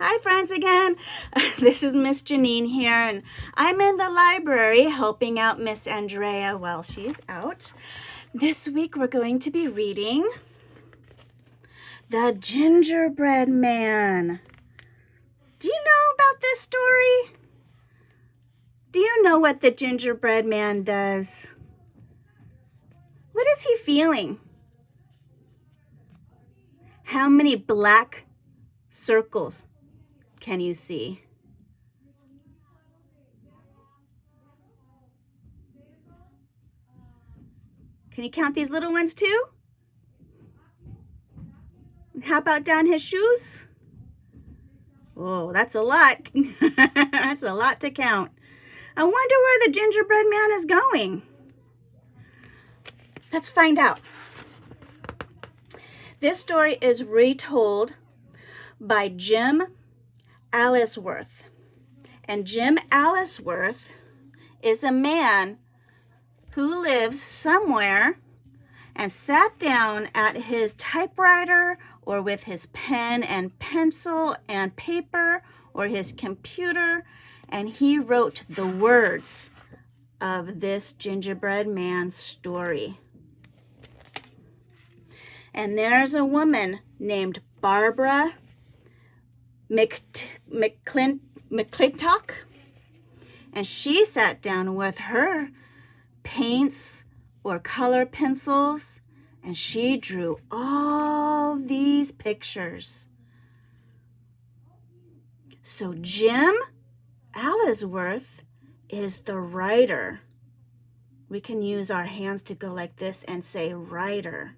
Hi friends again. This is Miss Jeannine here, and I'm in the library helping out Miss Andrea while she's out. This week we're going to be reading The Gingerbread Man. Do you know about this story? Do you know what the gingerbread man does? What is he feeling? How many black circles can you see? Can you count these little ones too? And how about down his shoes? Oh, that's a lot. That's a lot to count. I wonder where the gingerbread man is going. Let's find out. This story is retold by Jim Allsworth. And Jim Allsworth is a man who lives somewhere and sat down at his typewriter or with his pen and pencil and paper or his computer, and he wrote the words of this gingerbread man story. And there's a woman named Barbara McClintock, and she sat down with her paints or color pencils, and she drew all these pictures. So Jim Allsworth is the writer. We can use our hands to go like this and say writer.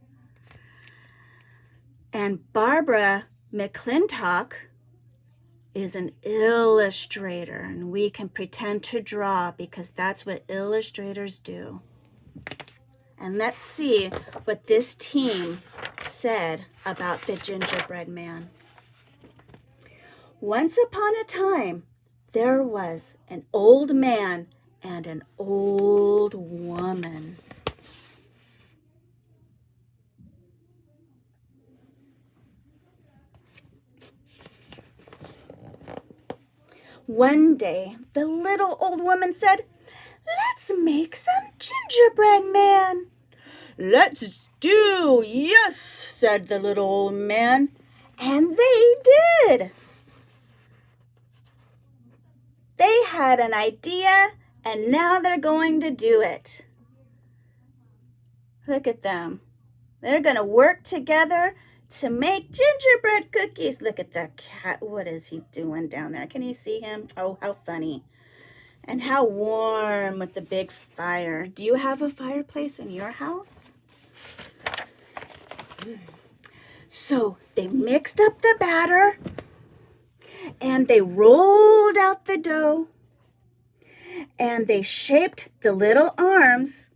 And Barbara McClintock is an illustrator, and we can pretend to draw because that's what illustrators do. And let's see what this team said about the gingerbread man. Once upon a time, there was an old man and an old woman. One day, the little old woman said, "Let's make some gingerbread man." "Let's do, yes," said the little old man. And they did. They had an idea, and now they're going to do it. Look at them. They're going to work together to make gingerbread cookies. Look at that cat. What is he doing down there? Can you see him? Oh, how funny. And how warm with the big fire. Do you have a fireplace in your house? So they mixed up the batter, and they rolled out the dough, and they shaped the little arms,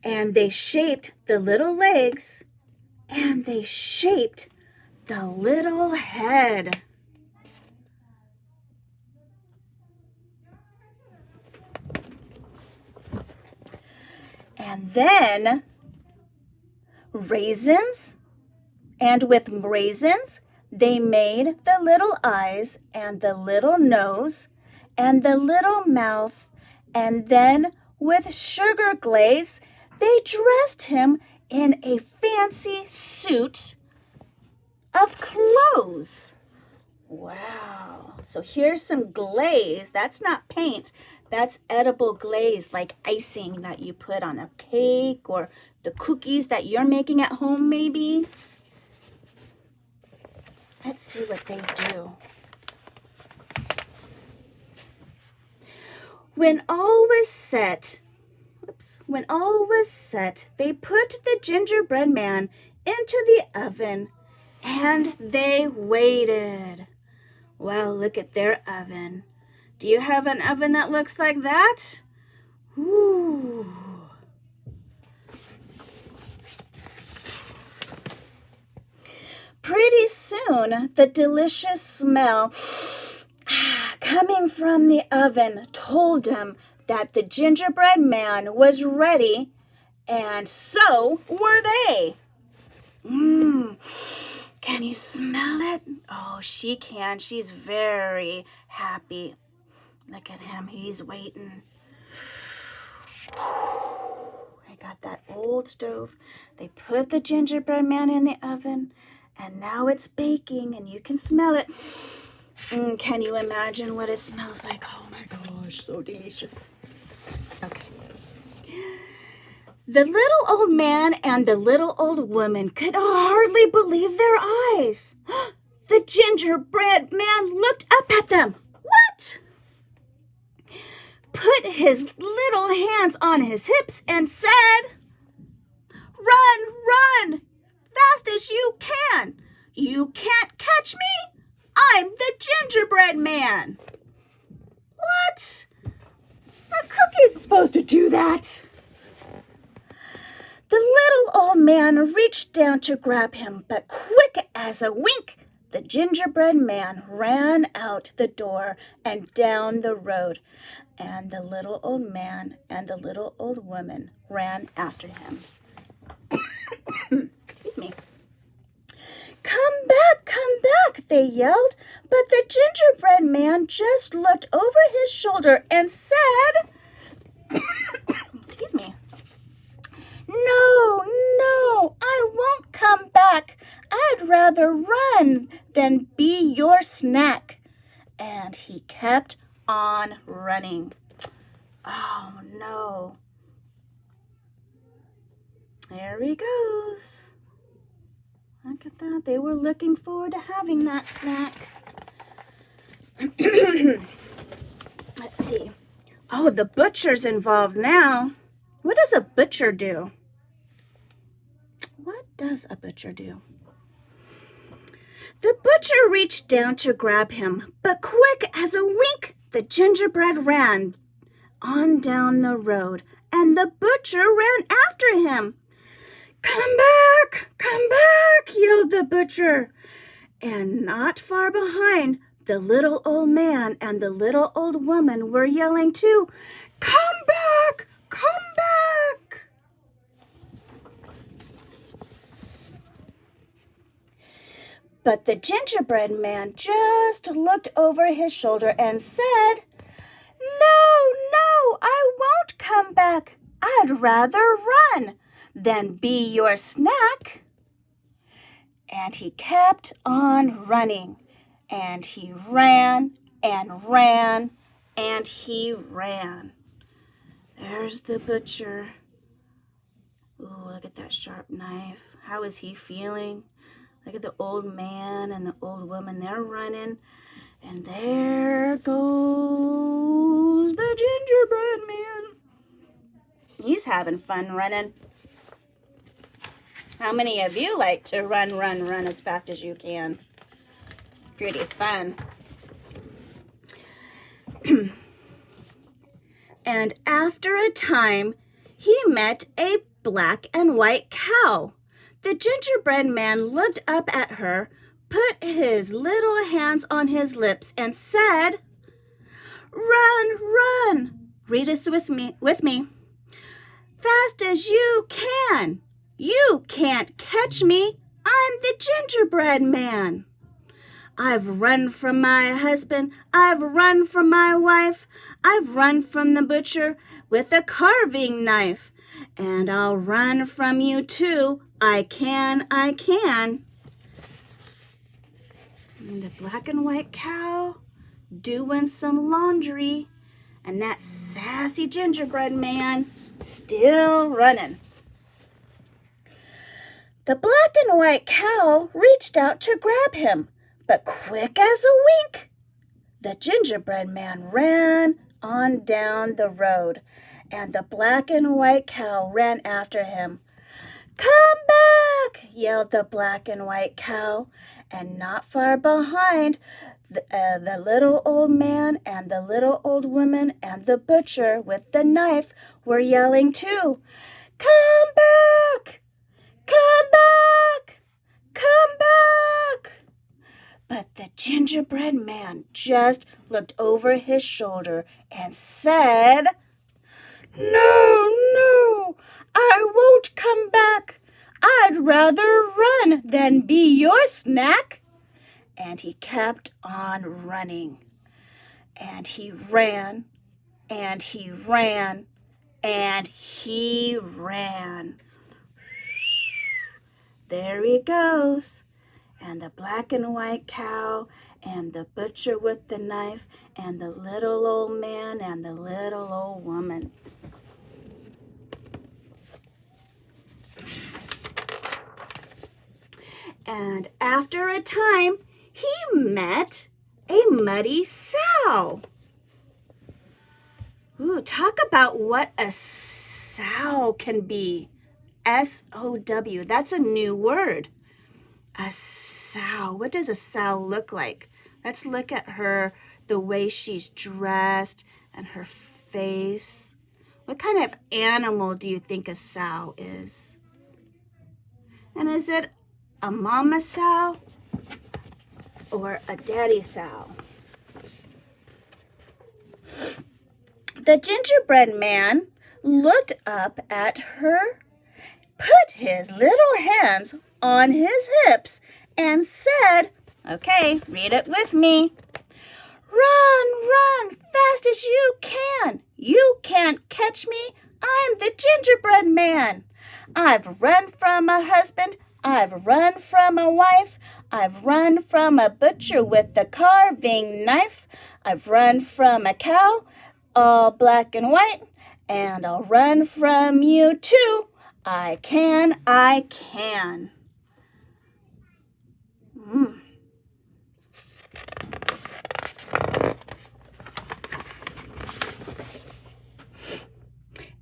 and they shaped the little legs, and they shaped the little head. And then raisins, and with raisins, they made the little eyes and the little nose and the little mouth, and then with sugar glaze, they dressed him in a fancy suit of clothes. Wow. So here's some glaze. That's not paint. That's edible glaze, like icing that you put on a cake or the cookies that you're making at home, maybe. Let's see what they do. When all was set, they put the gingerbread man into the oven, and they waited. Wow, look at their oven. Do you have an oven that looks like that? Ooh. Pretty soon, the delicious smell coming from the oven told them that the gingerbread man was ready, and so were they. Can you smell it? Oh, she can. She's very happy. Look at him. He's waiting. I got that old stove. They put the gingerbread man in the oven, and now it's baking, and you can smell it. Can you imagine what it smells like? Oh my gosh, so delicious. Okay. The little old man and the little old woman could hardly believe their eyes. The gingerbread man looked up at them. What? Put his little hands on his hips and said, "Run, run, fast as you can. You can't catch me. I'm the gingerbread man." What? A cookie's supposed to do that. The little old man reached down to grab him, but quick as a wink, the gingerbread man ran out the door and down the road, and the little old man and the little old woman ran after him. Excuse me. Come back, they yelled, but the gingerbread man just looked over his shoulder and said, excuse me, No, I won't come back. I'd rather run than be your snack. And he kept on running. Oh no. There he goes. Look at that. They were looking forward to having that snack. Let's see. Oh, the butcher's involved now. What does a butcher do? What does a butcher do? The butcher reached down to grab him, but quick as a wink, the gingerbread ran on down the road, and the butcher ran after him. Come back, yelled the butcher. And not far behind, the little old man and the little old woman were yelling too, Come back! But the gingerbread man just looked over his shoulder and said, No, I won't come back. I'd rather run than be your snack. And he kept on running, and he ran and ran and he ran. There's the butcher. Ooh, look at that sharp knife. How is he feeling? Look at the old man and the old woman. They're running. And there goes the gingerbread man. He's having fun running. How many of you like to run as fast as you can? Pretty fun. And after a time, he met a black and white cow. The gingerbread man looked up at her, put his little hands on his lips, and said, Run, read this with me, fast as you can. You can't catch me. I'm the gingerbread man. I've run from my husband. I've run from my wife. I've run from the butcher with a carving knife. And I'll run from you too. I can. And the black and white cow doing some laundry. And that sassy gingerbread man still running. The black and white cow reached out to grab him, but quick as a wink, the gingerbread man ran on down the road, and the black and white cow ran after him. Come back, yelled the black and white cow, and not far behind, the little old man and the little old woman and the butcher with the knife were yelling too. Come back! Come back! But the gingerbread man just looked over his shoulder and said, No, I won't come back. I'd rather run than be your snack." And he kept on running. And he ran, and he ran, and he ran. There he goes. And the black and white cow, and the butcher with the knife, and the little old man, and the little old woman. And after a time, he met a muddy sow. Ooh, talk about what a sow can be. S-O-W. That's a new word. A sow. What does a sow look like? Let's look at her, the way she's dressed and her face. What kind of animal do you think a sow is? And is it a mama sow or a daddy sow? The gingerbread man looked up at her, put his little hands on his hips, and said, okay, read it with me. "Run, run, fast as you can. You can't catch me. I'm the gingerbread man. I've run from a husband. I've run from a wife. I've run from a butcher with a carving knife. I've run from a cow, all black and white, and I'll run from you too. I can, I can."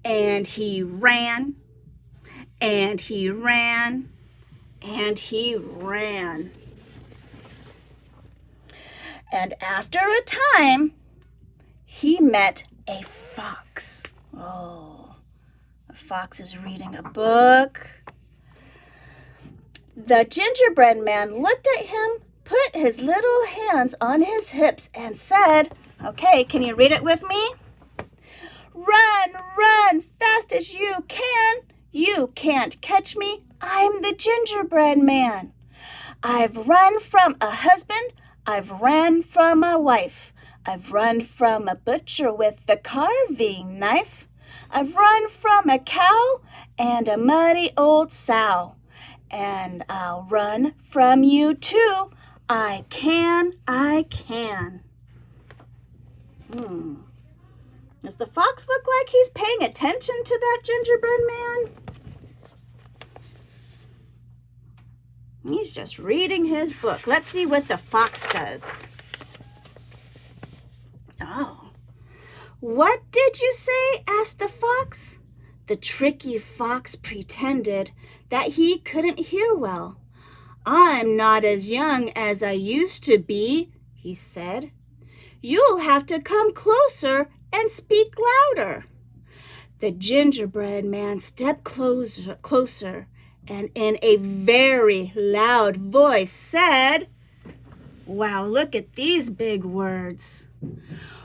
And he ran, and he ran, and he ran. And after a time, he met a fox. Oh, a fox is reading a book. The gingerbread man looked at him, put his little hands on his hips, and said, okay, can you read it with me? "Run, run, fast as you can. You can't catch me. I'm the gingerbread man. I've run from a husband. I've run from a wife. I've run from a butcher with the carving knife. I've run from a cow and a muddy old sow. And I'll run from you too. I can, I can." Does the fox look like he's paying attention to that gingerbread man? He's just reading his book. Let's see what the fox does. Oh. "What did you say?" asked the fox. The tricky fox pretended that he couldn't hear well. "I'm not as young as I used to be," he said. "You'll have to come closer and speak louder." The gingerbread man stepped closer, and in a very loud voice said, wow, look at these big words.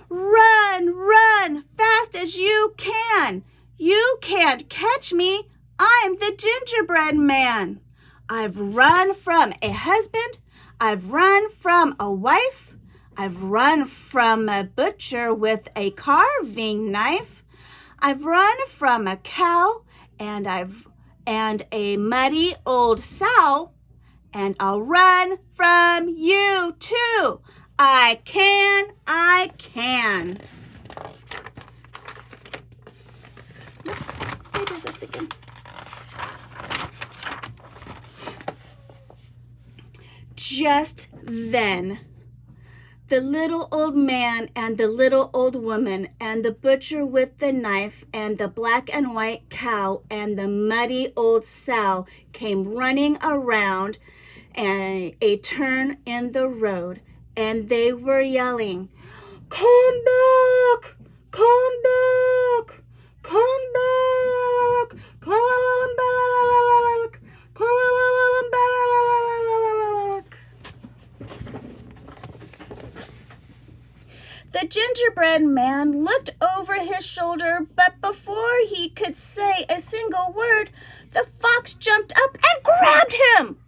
"Run, run, fast as you can. You can't catch me. I'm the gingerbread man. I've run from a husband. I've run from a wife. I've run from a butcher with a carving knife. I've run from a cow and a muddy old sow. And I'll run from you too. I can, I can." Oops, pages are sticking. Just then, the little old man and the little old woman and the butcher with the knife and the black and white cow and the muddy old sow came running around a turn in the road, and they were yelling, "Come back! Come back! Come back! Come back! Come back!" The gingerbread man looked over his shoulder, but before he could say a single word, the fox jumped up and grabbed him.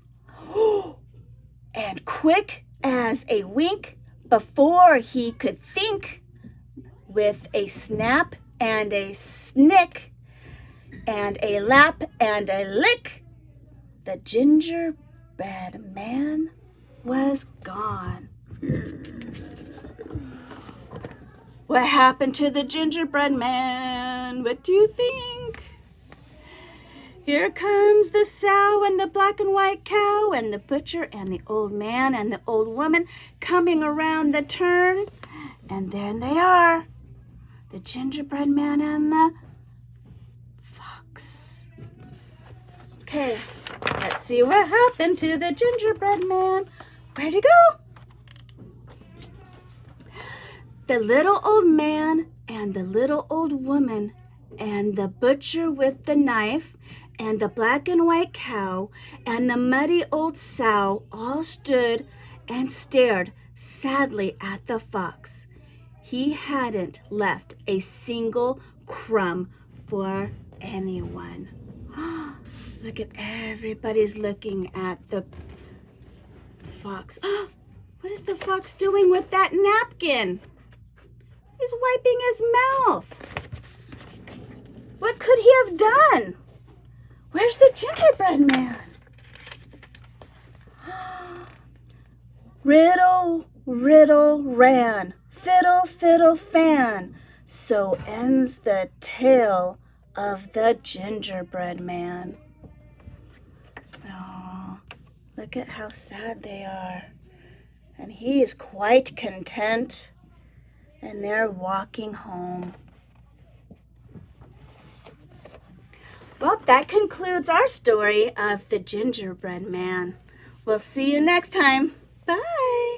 And quick as a wink, before he could think, with a snap and a snick, and a lap and a lick, the gingerbread man was gone. What happened to the gingerbread man? What do you think? Here comes the sow and the black and white cow and the butcher and the old man and the old woman coming around the turn. And there they are, the gingerbread man and the fox. Okay, let's see what happened to the gingerbread man. Where'd he go? The little old man and the little old woman and the butcher with the knife and the black and white cow and the muddy old sow all stood and stared sadly at the fox. He hadn't left a single crumb for anyone. Look at everybody's looking at the fox. What is the fox doing with that napkin? He's wiping his mouth. What could he have done? Where's the gingerbread man? Riddle, riddle, ran, fiddle, fiddle, fan. So ends the tale of the gingerbread man. Oh, look at how sad they are. And he is quite content. And they're walking home. Well, that concludes our story of the gingerbread man. We'll see you next time. Bye.